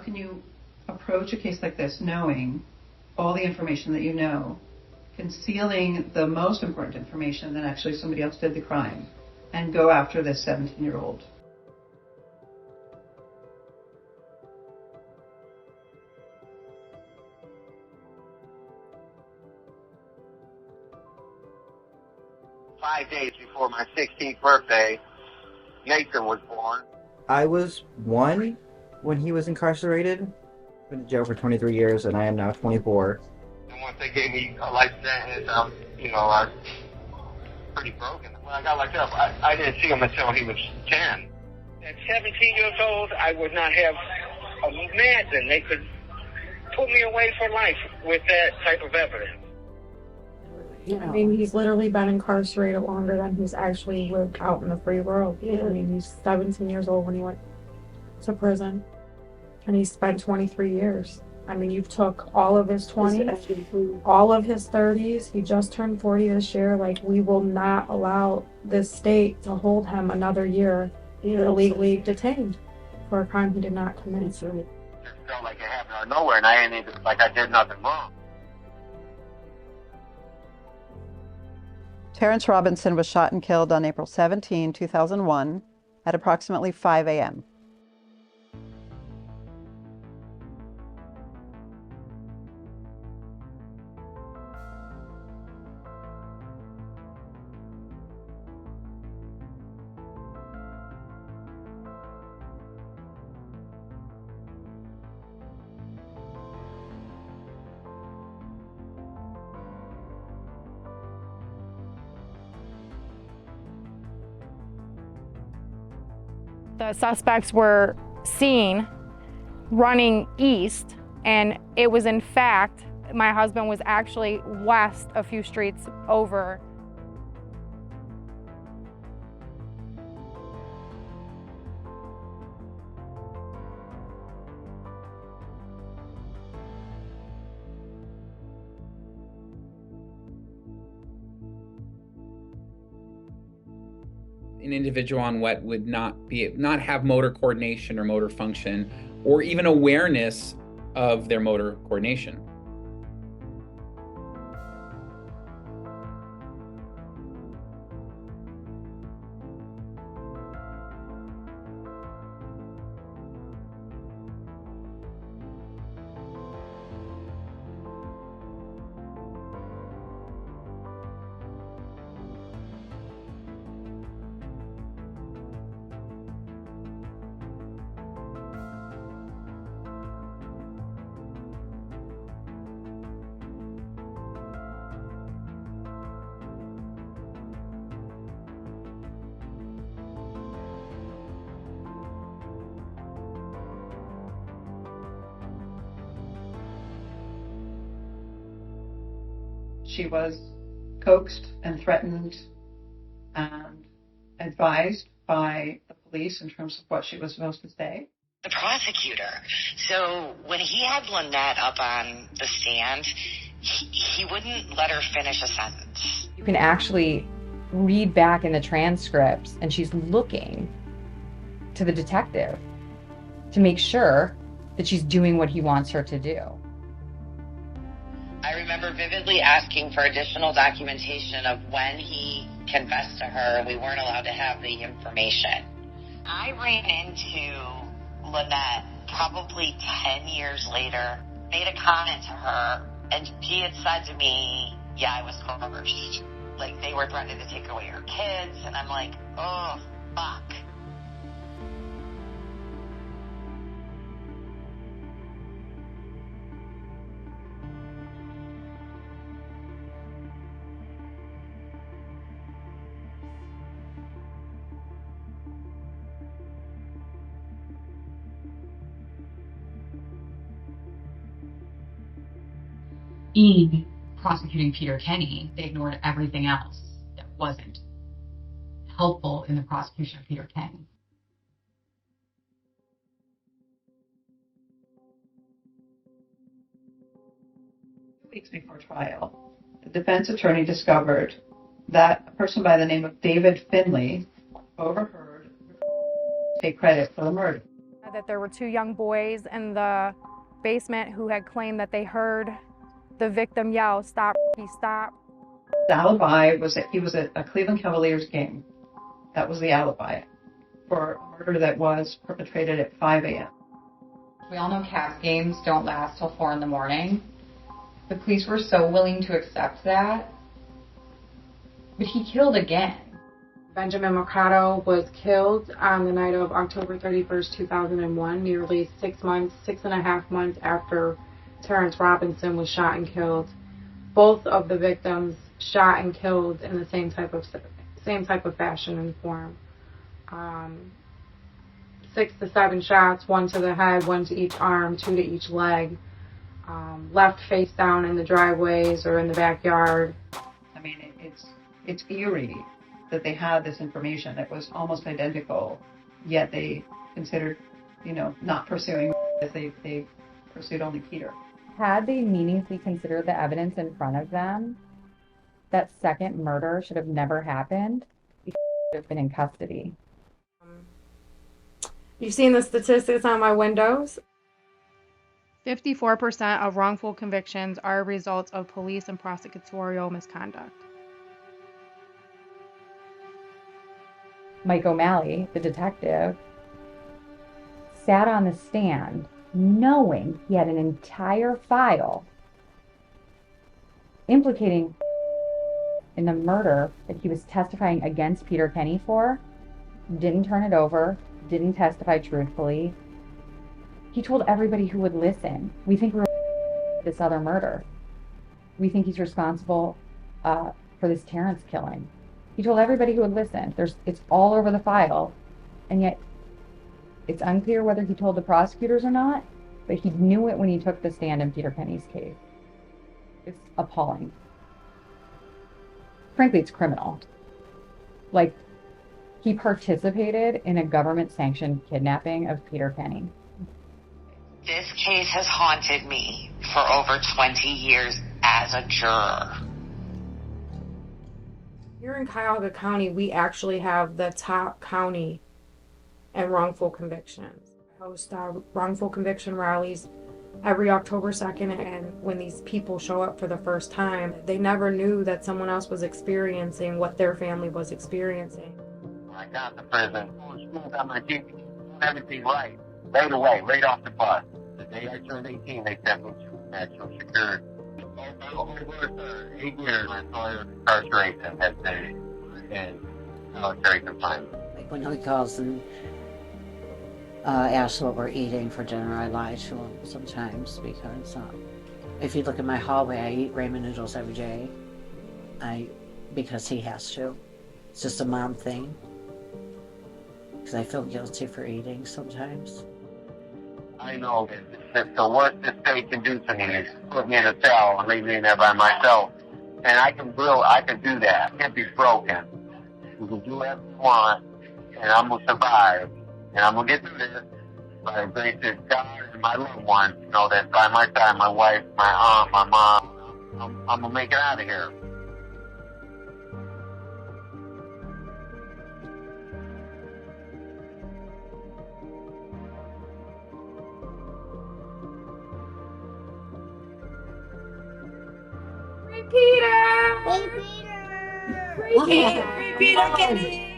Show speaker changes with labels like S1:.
S1: can you approach a case like this knowing all the information that you know, concealing the most important information that actually somebody else did the crime, and go after this 17-year-old?
S2: Five days before my 16th birthday, Nathan was born.
S3: I was 1 when he was incarcerated. Been in jail for 23 years, and I am now 24.
S2: And once they gave me a life sentence, I was pretty broken. When I got locked up, I didn't see him until he was 10. At 17 years old, I would not have imagined they could put me away for life with that type of evidence.
S4: I mean, he's literally been incarcerated longer than he's actually lived out in the free world. I mean, he's 17 years old when he went to prison, and he spent 23 years. I mean, you took all of his 20s, all of his 30s. He just turned 40 this year. Like, we will not allow this state to hold him another year illegally detained for a crime he did not commit.
S2: It felt like it happened out of nowhere, and I did nothing wrong.
S1: Terrence Robinson was shot and killed on April 17, 2001 at approximately 5 a.m.
S5: The suspects were seen running east, and it was in fact, my husband was actually west a few streets over.
S6: An individual on wet would not have motor coordination or motor function, or even awareness of their motor coordination.
S1: She was coaxed and threatened and advised by the police in terms of what she was supposed to say.
S7: The prosecutor. So when he had Lynette up on the stand, he wouldn't let her finish a sentence.
S8: You can actually read back in the transcripts, and she's looking to the detective to make sure that she's doing what he wants her to do.
S7: I remember vividly asking for additional documentation of when he confessed to her, and we weren't allowed to have the information. I ran into Lynette probably 10 years later, made a comment to her, and she had said to me, yeah, I was coerced. Like, they were threatening to take away her kids, and I'm like, oh, fuck.
S9: In prosecuting Peter Kenney, they ignored everything else that wasn't helpful in the prosecution of Peter Kenney.
S1: 2 weeks before trial, the defense attorney discovered that a person by the name of David Finley overheard take credit for the murder.
S5: that there were 2 young boys in the basement who had claimed that they heard the victim yell, "Stop, stop."
S1: The alibi was that he was at a Cleveland Cavaliers game. That was the alibi for a murder that was perpetrated at 5 a.m.
S8: We all know Cavs games don't last till 4 in the morning. The police were so willing to accept that. But he killed again.
S4: Benjamin Mercado was killed on the night of October 31st, 2001, nearly 6.5 months after Terrence Robinson was shot and killed. Both of the victims shot and killed in the same type of fashion and form. 6 to 7 shots, 1 to the head, 1 to each arm, 2 to each leg. Left face down in the driveways or in the backyard.
S1: I mean, it's eerie that they had this information that was almost identical, yet they considered, not pursuing as they pursued only Peter.
S8: Had they meaningfully considered the evidence in front of them, that second murder should have never happened. He should have been in custody.
S4: You've seen the statistics on my windows.
S5: 54% of wrongful convictions are a result of police and prosecutorial misconduct.
S8: Mike O'Malley, the detective, sat on the stand knowing he had an entire file implicating in the murder that he was testifying against Peter Kenney for, didn't turn it over, didn't testify truthfully. He told everybody who would listen, we think we're this other murder. We think he's responsible for this Terrence killing. He told everybody who would listen. It's all over the file, and yet it's unclear whether he told the prosecutors or not, but he knew it when he took the stand in Peter Kenney's case. It's appalling. Frankly, it's criminal. Like, he participated in a government-sanctioned kidnapping of Peter Kenney.
S7: This case has haunted me for over 20 years as a juror.
S4: Here in Cuyahoga County, we actually have the top county in wrongful convictions. I host wrongful conviction rallies every October 2nd, and when these people show up for the first time, they never knew that someone else was experiencing what their family was experiencing.
S2: I got to prison, got my teeth, everything right away, right off the bus. The day I turned 18, they sent me to maximum security. Over 8 years of incarceration and military confinement.
S10: Like when he calls and asks what we're eating for dinner, I lie to him sometimes because if you look at my hallway, I eat ramen noodles every day. Because he has to. It's just a mom thing. Because I feel guilty for eating sometimes.
S2: I know that the worst this state can do to me is put me in a cell and leave me in there by myself. And I can do that. I can't be broken. You can do whatever you want, and I'm going to survive. And I'm going to get through this by the grace of God and my loved ones. That by my side, my wife, my aunt, my mom, I'm going to make it out of here.
S4: Peter! Hey, Peter! Free Peter! Free Peter Kenney!